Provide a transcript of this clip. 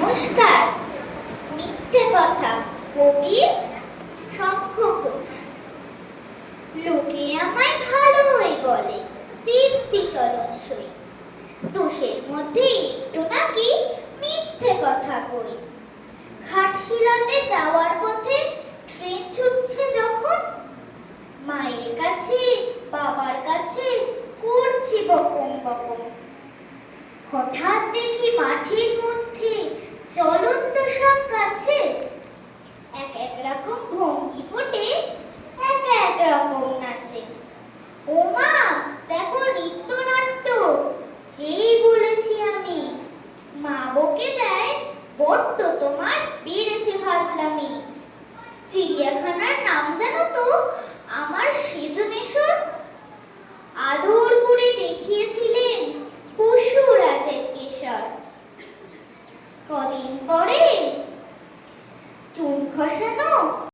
নমস্কার। মিথ্যে কথা, কবি শঙ্খ ঘোষ। লোকে আমায় ভালোই বলে, দিব্যি চলনসই। দোষের মধ্যে একটু নাকি মিথ্যে কথা কই। ঘাটশিলাতে যাওয়ার পথে ট্রেন ছুটছে যখন, মায়ের কাছে বাবার কাছে করছি বকম বকম। হঠাৎ দেখি মাঠের মধ্যে চলন্ত সব গাছে এক এক রকম ভঙ্গি ফোটে, এক এক রকম নাচে। ও মা, দেখো নৃত্যনাট্য! যেই বলেছি আমি, মা বকে দেয়, বড্ড তোমার বেড়েছে ফাজলামি। চিড়িয়াখানার নাম জানো তো আমার সেজনেশ্বর? আদর করে দেখিয়েছিলেন পশুরাজের কেশর। কদিন পরে চুন খসানো